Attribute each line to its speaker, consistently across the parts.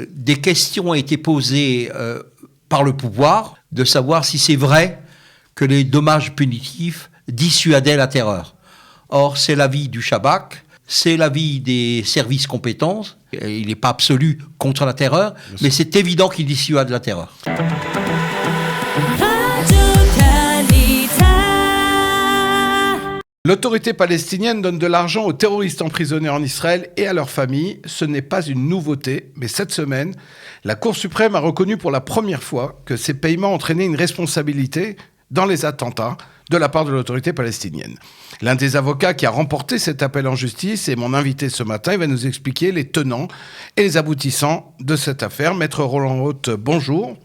Speaker 1: Des questions ont été posées par le pouvoir de savoir si c'est vrai que les dommages punitifs dissuadaient la terreur. Or, c'est l'avis du Shabak, c'est l'avis des services compétents. Il n'est pas absolu contre la terreur, mais c'est évident qu'il dissuade la terreur.
Speaker 2: L'autorité palestinienne donne de l'argent aux terroristes emprisonnés en Israël et à leurs familles. Ce n'est pas une nouveauté, mais cette semaine, la Cour suprême a reconnu pour la première fois que ces paiements entraînaient une responsabilité dans les attentats de la part de l'autorité palestinienne. L'un des avocats qui a remporté cet appel en justice est mon invité ce matin. Il va nous expliquer les tenants et les aboutissants de cette affaire. Maître Roland Haute, bonjour.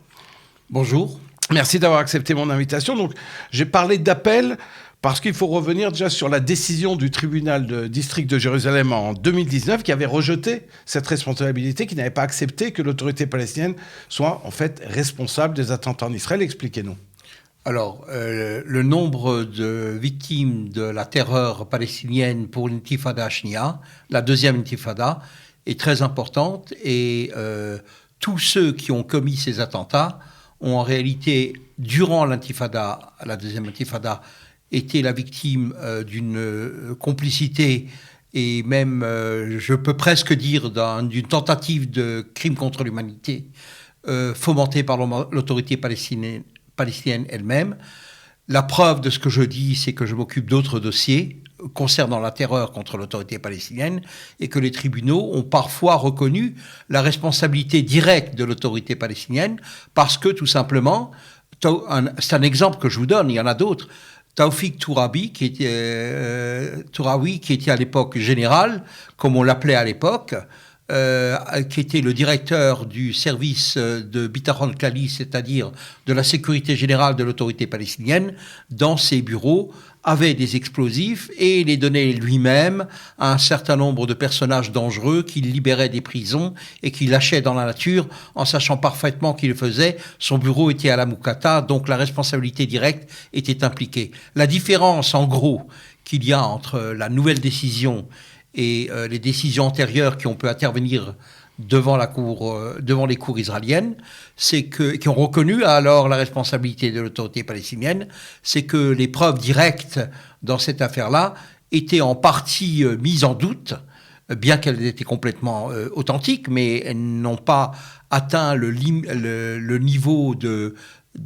Speaker 1: Bonjour.
Speaker 2: Merci d'avoir accepté mon invitation. Donc, j'ai parlé d'appel parce qu'il faut revenir déjà sur la décision du tribunal de district de Jérusalem en 2019 qui avait rejeté cette responsabilité, qui n'avait pas accepté que l'autorité palestinienne soit en fait responsable des attentats en Israël. Expliquez-nous.
Speaker 1: Alors, le nombre de victimes de la terreur palestinienne pour l'intifada Shnia, la deuxième intifada, est très importante et tous ceux qui ont commis ces attentats ont en réalité, durant l'intifada, la deuxième intifada, été la victime d'une complicité et même, je peux presque dire, d'une tentative de crime contre l'humanité fomentée par l'autorité palestinienne elle-même. La preuve de ce que je dis, c'est que je m'occupe d'autres dossiers concernant la terreur contre l'autorité palestinienne et que les tribunaux ont parfois reconnu la responsabilité directe de l'autorité palestinienne parce que, tout simplement, c'est un exemple que je vous donne, il y en a d'autres. Taoufik Touraoui, qui était à l'époque général, comme on l'appelait à l'époque, qui était le directeur du service de Bitachon Klali, c'est-à-dire de la sécurité générale de l'autorité palestinienne, dans ses bureaux, avait des explosifs et les donnait lui-même à un certain nombre de personnages dangereux qu'il libérait des prisons et qu'il lâchait dans la nature en sachant parfaitement qu'il le faisait. Son bureau était à la Moukata, donc la responsabilité directe était impliquée. La différence, en gros, qu'il y a entre la nouvelle décision et les décisions antérieures qui ont pu intervenir devant les cours israéliennes, qui ont reconnu alors la responsabilité de l'autorité palestinienne, c'est que les preuves directes dans cette affaire-là étaient en partie mises en doute, bien qu'elles étaient complètement authentiques, mais elles n'ont pas atteint le niveau de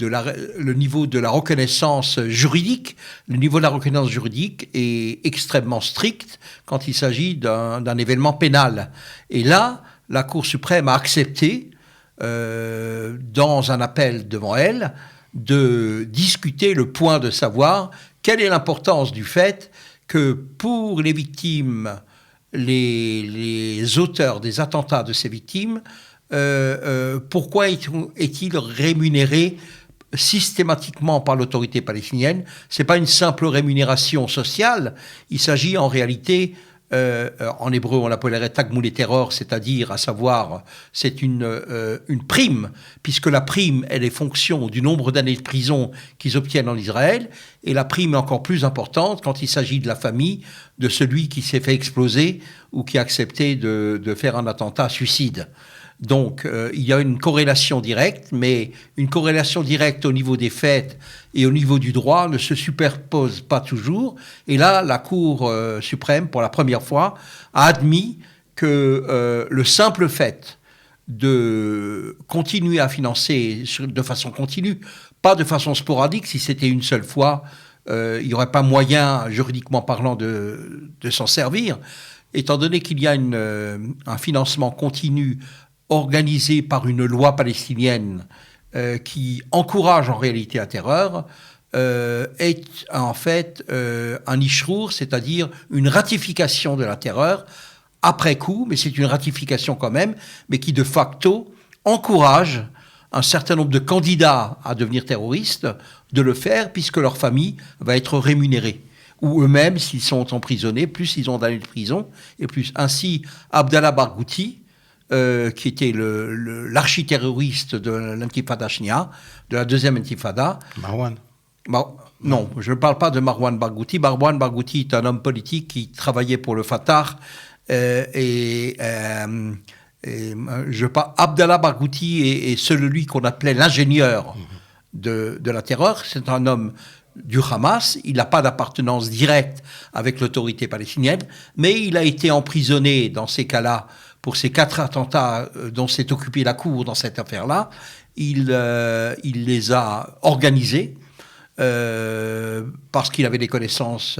Speaker 1: la reconnaissance juridique. Le niveau de la reconnaissance juridique est extrêmement strict quand il s'agit d'un événement pénal. Et là, la Cour suprême a accepté, dans un appel devant elle, de discuter le point de savoir quelle est l'importance du fait que pour les victimes, les auteurs des attentats de ces victimes, pourquoi est-il rémunéré systématiquement par l'autorité palestinienne? Ce n'est pas une simple rémunération sociale, il s'agit en réalité, en hébreu on l'appellerait tagmoul terror, c'est-à-dire, à savoir, c'est une prime, puisque la prime, elle est fonction du nombre d'années de prison qu'ils obtiennent en Israël, et la prime est encore plus importante quand il s'agit de la famille de celui qui s'est fait exploser ou qui a accepté de faire un attentat suicide. Donc, il y a une corrélation directe, mais une corrélation directe au niveau des faits et au niveau du droit ne se superpose pas toujours. Et là, la Cour suprême, pour la première fois, a admis que le simple fait de continuer à financer de façon continue, pas de façon sporadique, si c'était une seule fois, il n'y aurait pas moyen, juridiquement parlant, de s'en servir, étant donné qu'il y a un financement continu organisé par une loi palestinienne qui encourage en réalité la terreur, est en fait un ishrour, c'est-à-dire une ratification de la terreur après coup, mais c'est une ratification quand même, mais qui de facto encourage un certain nombre de candidats à devenir terroristes de le faire puisque leur famille va être rémunérée. Ou eux-mêmes, s'ils sont emprisonnés, plus ils ont d'années de prison, et plus. Ainsi, Abdallah Barghouti, qui était l'architerroriste de l'intifada Shnia, de la deuxième intifada.
Speaker 2: Marwan.
Speaker 1: Non, je ne parle pas de Marwan Barghouti. Marwan Barghouti est un homme politique qui travaillait pour le Fatah et Abdallah Barghouti est celui qu'on appelait l'ingénieur de la terreur. C'est un homme du Hamas. Il n'a pas d'appartenance directe avec l'autorité palestinienne, mais il a été emprisonné dans ces cas-là pour ces 4 attentats dont s'est occupée la Cour dans cette affaire-là. Il les a organisés parce qu'il avait des connaissances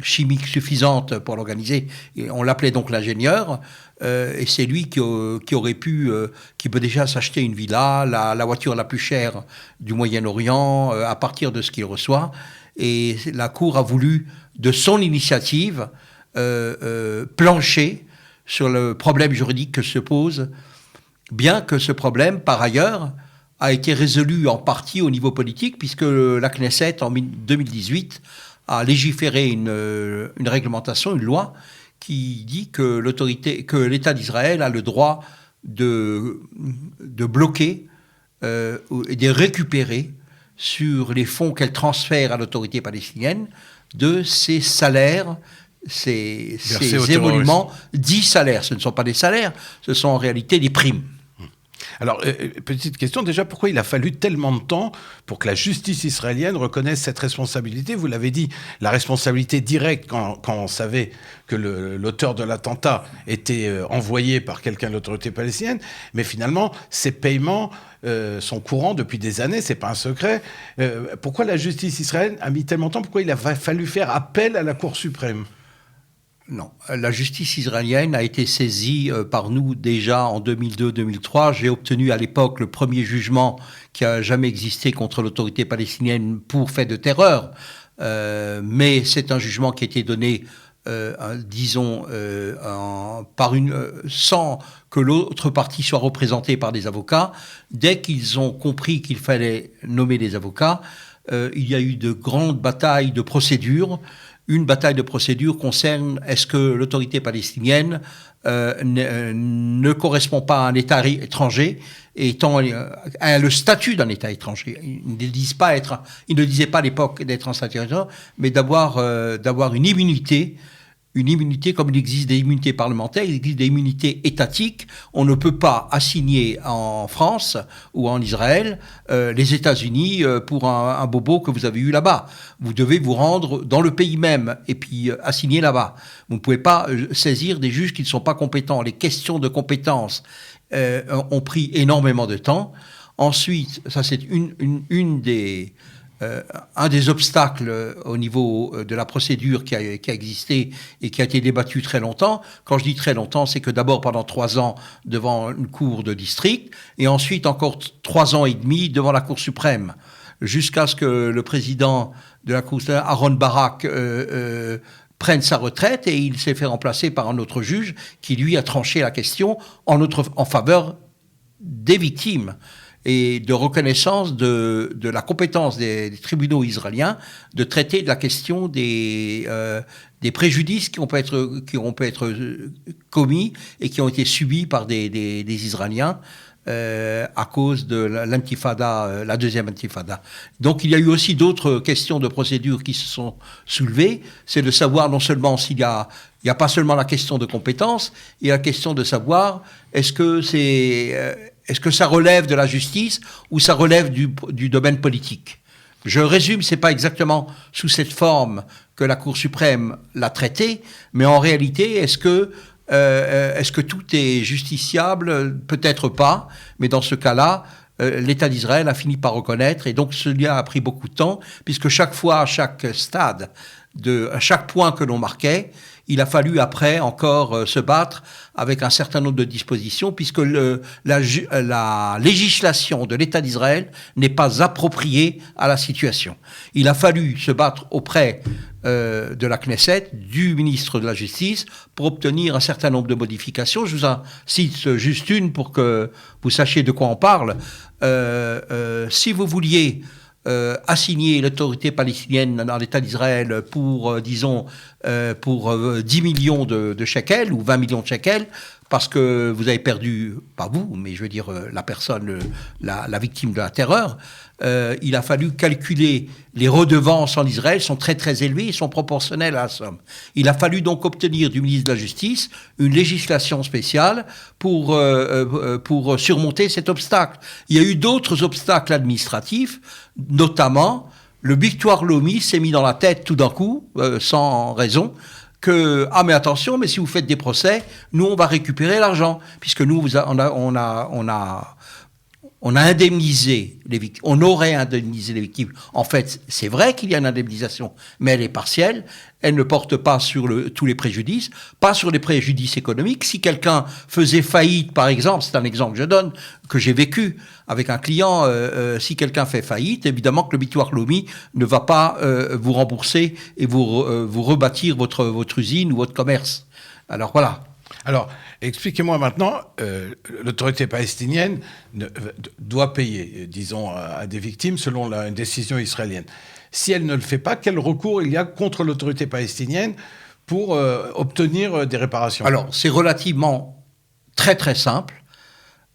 Speaker 1: chimiques suffisantes pour l'organiser. Et on l'appelait donc l'ingénieur. Et c'est lui qui aurait pu, qui peut déjà s'acheter une villa, la voiture la plus chère du Moyen-Orient, à partir de ce qu'il reçoit. Et la Cour a voulu, de son initiative, plancher sur le problème juridique que se pose, bien que ce problème, par ailleurs, a été résolu en partie au niveau politique, puisque la Knesset, en 2018, a légiféré une réglementation, une loi, qui dit que l'État d'Israël a le droit de bloquer et de récupérer sur les fonds qu'elle transfère à l'autorité palestinienne de ses salaires, ces émoluments, 10 salaires. Ce ne sont pas des salaires, ce sont en réalité des primes.
Speaker 2: Alors, petite question, déjà, pourquoi il a fallu tellement de temps pour que la justice israélienne reconnaisse cette responsabilité ? Vous l'avez dit, la responsabilité directe, quand on savait que l'auteur de l'attentat était envoyé par quelqu'un de l'autorité palestinienne, mais finalement, ces paiements sont courants depuis des années, c'est pas un secret. Pourquoi la justice israélienne a mis tellement de temps ? Pourquoi il a fallu faire appel à la Cour suprême ?
Speaker 1: Non, la justice israélienne a été saisie par nous déjà en 2002-2003. J'ai obtenu à l'époque le premier jugement qui a jamais existé contre l'autorité palestinienne pour fait de terreur. Mais c'est un jugement qui a été donné, sans que l'autre partie soit représentée par des avocats. Dès qu'ils ont compris qu'il fallait nommer des avocats, il y a eu de grandes batailles de procédure. Une bataille de procédure concerne est-ce que l'autorité palestinienne ne correspond pas à un État étranger, a le statut d'un État étranger. Ils ne disaient pas à l'époque d'être un statut étranger, mais d'avoir une immunité. Une immunité, comme il existe des immunités parlementaires, il existe des immunités étatiques. On ne peut pas assigner en France ou en Israël les États-Unis pour un bobo que vous avez eu là-bas. Vous devez vous rendre dans le pays même et puis assigner là-bas. Vous ne pouvez pas saisir des juges qui ne sont pas compétents. Les questions de compétence ont pris énormément de temps. Ensuite, ça c'est un des obstacles au niveau de la procédure qui a existé et qui a été débattue très longtemps. Quand je dis très longtemps, c'est que d'abord pendant 3 ans devant une cour de district et ensuite encore 3 ans et demi devant la Cour suprême, jusqu'à ce que le président de la Cour suprême, Aaron Barak, prenne sa retraite et il s'est fait remplacer par un autre juge qui lui a tranché la question en faveur des victimes et de reconnaissance de la compétence des tribunaux israéliens de traiter de la question des préjudices qui ont pu être commis et qui ont été subis par des Israéliens à cause de l'intifada, la deuxième intifada. Donc il y a eu aussi d'autres questions de procédure qui se sont soulevées. C'est de savoir non seulement il n'y a pas seulement la question de compétence, il y a la question de savoir est-ce que ça relève de la justice ou ça relève du domaine politique. Je résume, c'est pas exactement sous cette forme que la Cour suprême l'a traité, mais en réalité, est-ce que tout est justiciable ? Peut-être pas, mais dans ce cas-là, l'État d'Israël a fini par reconnaître, et donc cela a pris beaucoup de temps, puisque chaque fois, à chaque stade, à chaque point que l'on marquait, il a fallu après encore se battre avec un certain nombre de dispositions, puisque la législation de l'État d'Israël n'est pas appropriée à la situation. Il a fallu se battre auprès de la Knesset, du ministre de la Justice, pour obtenir un certain nombre de modifications. Je vous en cite juste une pour que vous sachiez de quoi on parle. Si vous vouliez assigner l'autorité palestinienne dans l'État d'Israël pour 10 millions de shekels ou 20 millions de shekels, parce que vous avez perdu, pas vous, mais je veux dire la personne, la victime de la terreur, il a fallu calculer les redevances en Israël sont très très élevées et sont proportionnelles à la somme. Il a fallu donc obtenir du ministre de la Justice une législation spéciale pour surmonter cet obstacle. Il y a eu d'autres obstacles administratifs, notamment le Victoire Lomi s'est mis dans la tête tout d'un coup, sans raison, que mais attention, mais si vous faites des procès, nous on va récupérer l'argent, puisque nous on a indemnisé les victimes, on aurait indemnisé les victimes. En fait, c'est vrai qu'il y a une indemnisation, mais elle est partielle, elle ne porte pas sur tous les préjudices, pas sur les préjudices économiques. Si quelqu'un faisait faillite, par exemple, c'est un exemple que je donne, que j'ai vécu avec un client, si quelqu'un fait faillite, évidemment que le Victoire Lomi ne va pas vous rembourser et vous rebâtir votre usine ou votre commerce. Alors voilà.
Speaker 2: Alors, expliquez-moi maintenant, l'autorité palestinienne doit payer, disons, à des victimes selon une décision israélienne. Si elle ne le fait pas, quel recours il y a contre l'autorité palestinienne pour obtenir des réparations?
Speaker 1: Alors, c'est relativement très très simple.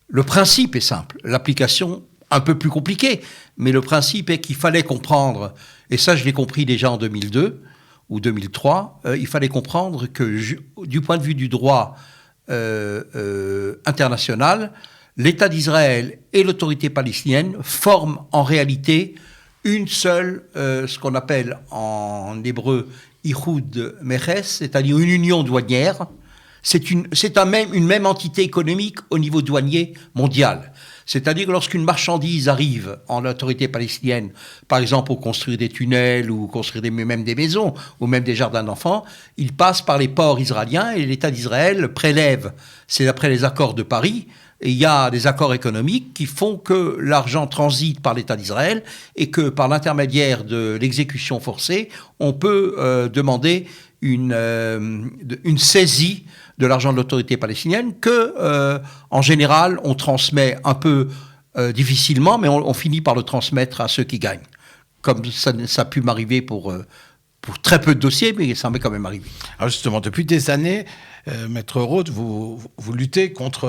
Speaker 1: Le principe est simple, l'application un peu plus compliquée, mais le principe est qu'il fallait comprendre, et ça je l'ai compris déjà en 2002, ou 2003, il fallait comprendre que du point de vue du droit international, l'État d'Israël et l'autorité palestinienne forment en réalité une seule, ce qu'on appelle en hébreu Ihoud Meches, c'est-à-dire une union douanière. C'est une même entité économique au niveau douanier mondial. C'est-à-dire que lorsqu'une marchandise arrive en autorité palestinienne, par exemple pour construire des tunnels ou construire même des maisons ou même des jardins d'enfants, il passe par les ports israéliens et l'État d'Israël prélève. C'est d'après les accords de Paris. Et il y a des accords économiques qui font que l'argent transite par l'État d'Israël et que par l'intermédiaire de l'exécution forcée, on peut demander une saisie de l'argent de l'autorité palestinienne que, en général, on transmet un peu difficilement, mais on finit par le transmettre à ceux qui gagnent. Comme ça a pu m'arriver pour très peu de dossiers, mais ça m'est quand même arrivé.
Speaker 2: Alors justement, depuis des années, Maître Roth, vous luttez contre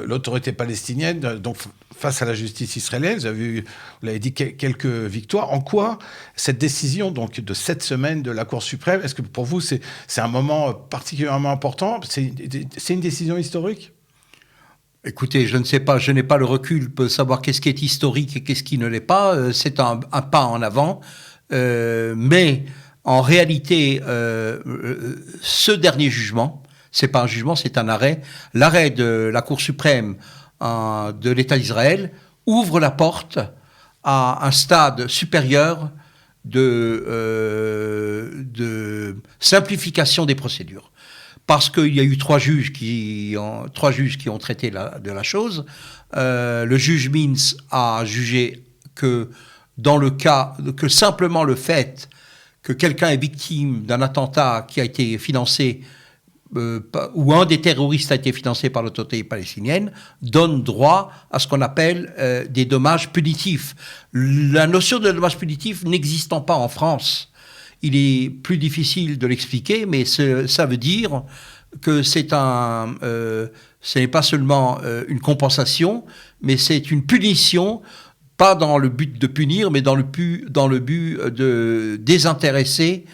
Speaker 2: l'autorité palestinienne, donc face à la justice israélienne. Vous l'avez dit, quelques victoires. En quoi cette décision donc, de cette semaine de la Cour suprême, est-ce que pour vous c'est un moment particulièrement important? C'est une décision historique?
Speaker 1: Écoutez, je ne sais pas, je n'ai pas le recul pour savoir qu'est-ce qui est historique et qu'est-ce qui ne l'est pas. C'est un pas en avant. Mais en réalité, ce dernier jugement, c'est pas un jugement, c'est un arrêt. L'arrêt de la Cour suprême de l'État d'Israël ouvre la porte à un stade supérieur de simplification des procédures. Parce qu'il y a eu trois juges qui ont traité de la chose. Le juge Mintz a jugé que dans le cas, que simplement le fait que quelqu'un est victime d'un attentat qui a été financé où un des terroristes a été financé par l'autorité palestinienne, donne droit à ce qu'on appelle des dommages punitifs. La notion de dommages punitifs n'existant pas en France, il est plus difficile de l'expliquer, mais ça veut dire que ce n'est pas seulement une compensation, mais c'est une punition, pas dans le but de punir, mais dans le but de désintéresser,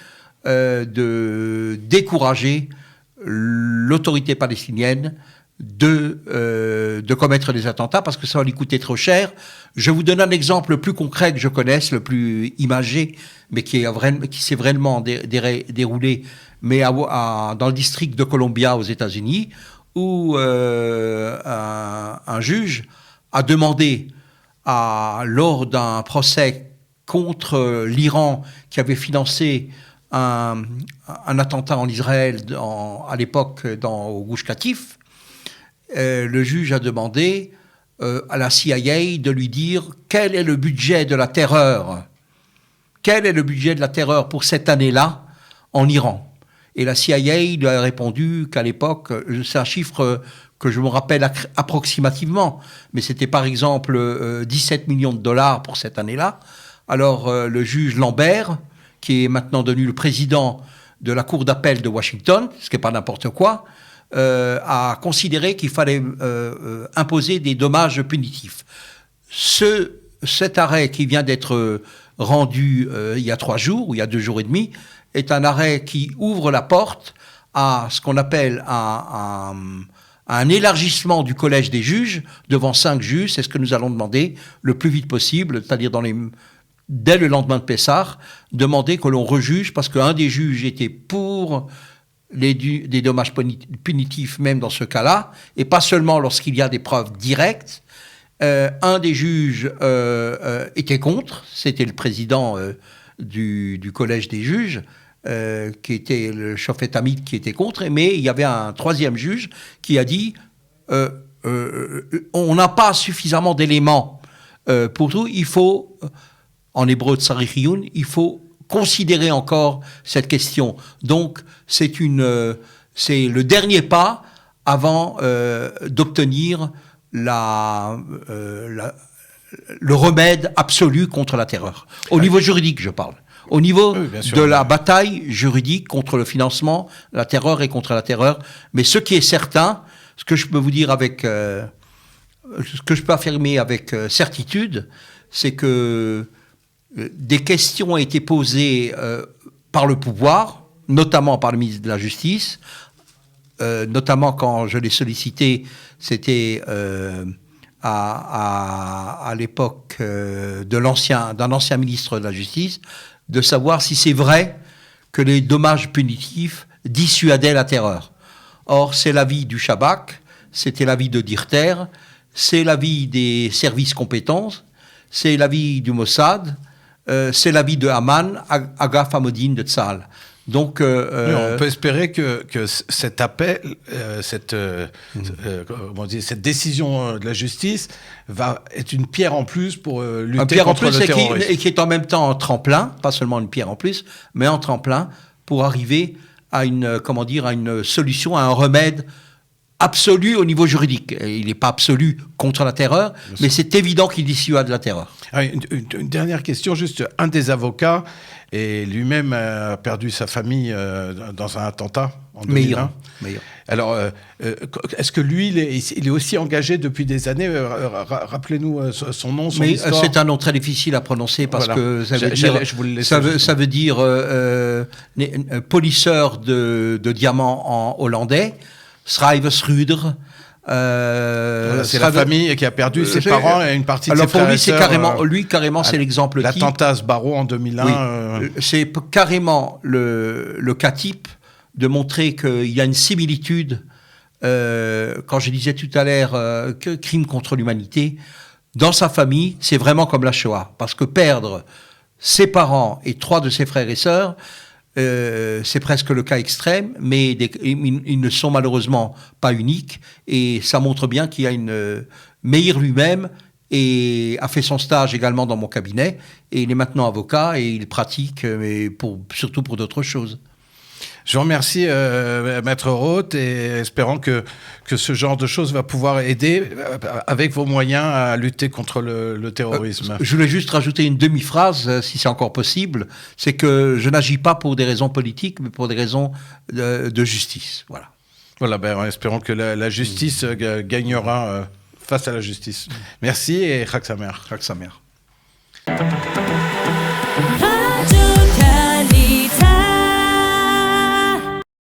Speaker 1: de décourager l'autorité palestinienne de commettre des attentats parce que ça va lui coûter trop cher. Je vous donne un exemple le plus concret que je connaisse, le plus imagé, mais qui s'est vraiment déroulé, mais dans le district de Columbia aux États-Unis, où un juge a demandé lors d'un procès contre l'Iran qui avait financé un attentat en Israël à l'époque au Gush Katif, le juge a demandé à la CIA de lui dire quel est le budget de la terreur. Quel est le budget de la terreur pour cette année-là en Iran? Et la CIA lui a répondu qu'à l'époque, c'est un chiffre que je me rappelle approximativement, mais c'était par exemple 17 millions de dollars pour cette année-là. Alors le juge Lambert, qui est maintenant devenu le président de la Cour d'appel de Washington, ce qui n'est pas n'importe quoi, a considéré qu'il fallait imposer des dommages punitifs. Cet arrêt qui vient d'être rendu il y a 3 jours, ou il y a 2 jours et demi, est un arrêt qui ouvre la porte à ce qu'on appelle un élargissement du collège des juges devant 5 juges. C'est ce que nous allons demander le plus vite possible, c'est-à-dire dès le lendemain de Pessah, demander que l'on rejuge, parce qu'un des juges était pour des dommages punitifs même dans ce cas-là, et pas seulement lorsqu'il y a des preuves directes. Un des juges était contre, c'était le président du collège des juges, qui était le Shofet Hamid qui était contre, mais il y avait un 3e juge qui a dit on n'a pas suffisamment d'éléments pour tout, il faut, en hébreu tsarich iyun, il faut considérer encore cette question. Donc c'est le dernier pas avant d'obtenir le remède absolu contre la terreur. Au niveau juridique, je parle. Au niveau de la bataille juridique contre le financement, la terreur et contre la terreur. Mais ce qui est certain, ce que je peux vous dire ce que je peux affirmer avec certitude, c'est que des questions ont été posées par le pouvoir, notamment par le ministre de la Justice, notamment quand je l'ai sollicité, c'était à l'époque d'un ancien ministre de la Justice, de savoir si c'est vrai que les dommages punitifs dissuadaient la terreur. Or, c'est l'avis du Shabak, c'était l'avis de Dirter, c'est l'avis des services compétents, c'est l'avis du Mossad, c'est l'avis de Haman, Agaf Hamodin de Tzahal. Donc,
Speaker 2: on peut espérer que cet appel, cette décision de la justice va être une pierre en plus pour lutter contre le terrorisme.
Speaker 1: Et qui est en même temps un tremplin, pas seulement une pierre en plus, mais un tremplin pour arriver à une solution, à un remède absolu au niveau juridique. Il n'est pas absolu contre la terreur, mais c'est évident qu'il dissuade la terreur.
Speaker 2: Une dernière question, juste un des avocats, et lui-même a perdu sa famille dans un attentat en 2001.
Speaker 1: Meilleur.
Speaker 2: Alors, est-ce que lui, il est aussi engagé depuis des années rappelez-nous son nom, son histoire.
Speaker 1: C'est un nom très difficile à prononcer parce que ça veut dire polisseur de diamants en hollandais, Schrijversruder.
Speaker 2: C'est la famille qui a perdu ses parents et une partie de ses frères et sœurs.
Speaker 1: Alors lui, carrément, c'est l'exemple type.
Speaker 2: L'attentat à Sbarro en 2001.
Speaker 1: Oui. C'est carrément le cas type de montrer qu'il y a une similitude, quand je disais tout à l'heure, que crime contre l'humanité, dans sa famille, c'est vraiment comme la Shoah. Parce que perdre ses parents et 3 de ses frères et sœurs, c'est presque le cas extrême, mais ils ne sont malheureusement pas uniques, et ça montre bien qu'il y a Meir lui-même a fait son stage également dans mon cabinet, et il est maintenant avocat, et il pratique, mais surtout pour d'autres choses.
Speaker 2: Je vous remercie, Maître Roth, et espérant que ce genre de choses va pouvoir aider, avec vos moyens, à lutter contre le terrorisme.
Speaker 1: Je voulais juste rajouter une demi-phrase, si c'est encore possible. C'est que je n'agis pas pour des raisons politiques, mais pour des raisons de justice. Voilà.
Speaker 2: Voilà, espérons que la justice gagnera face à la justice. Merci et Chag Sameach.
Speaker 1: Chag Sameach.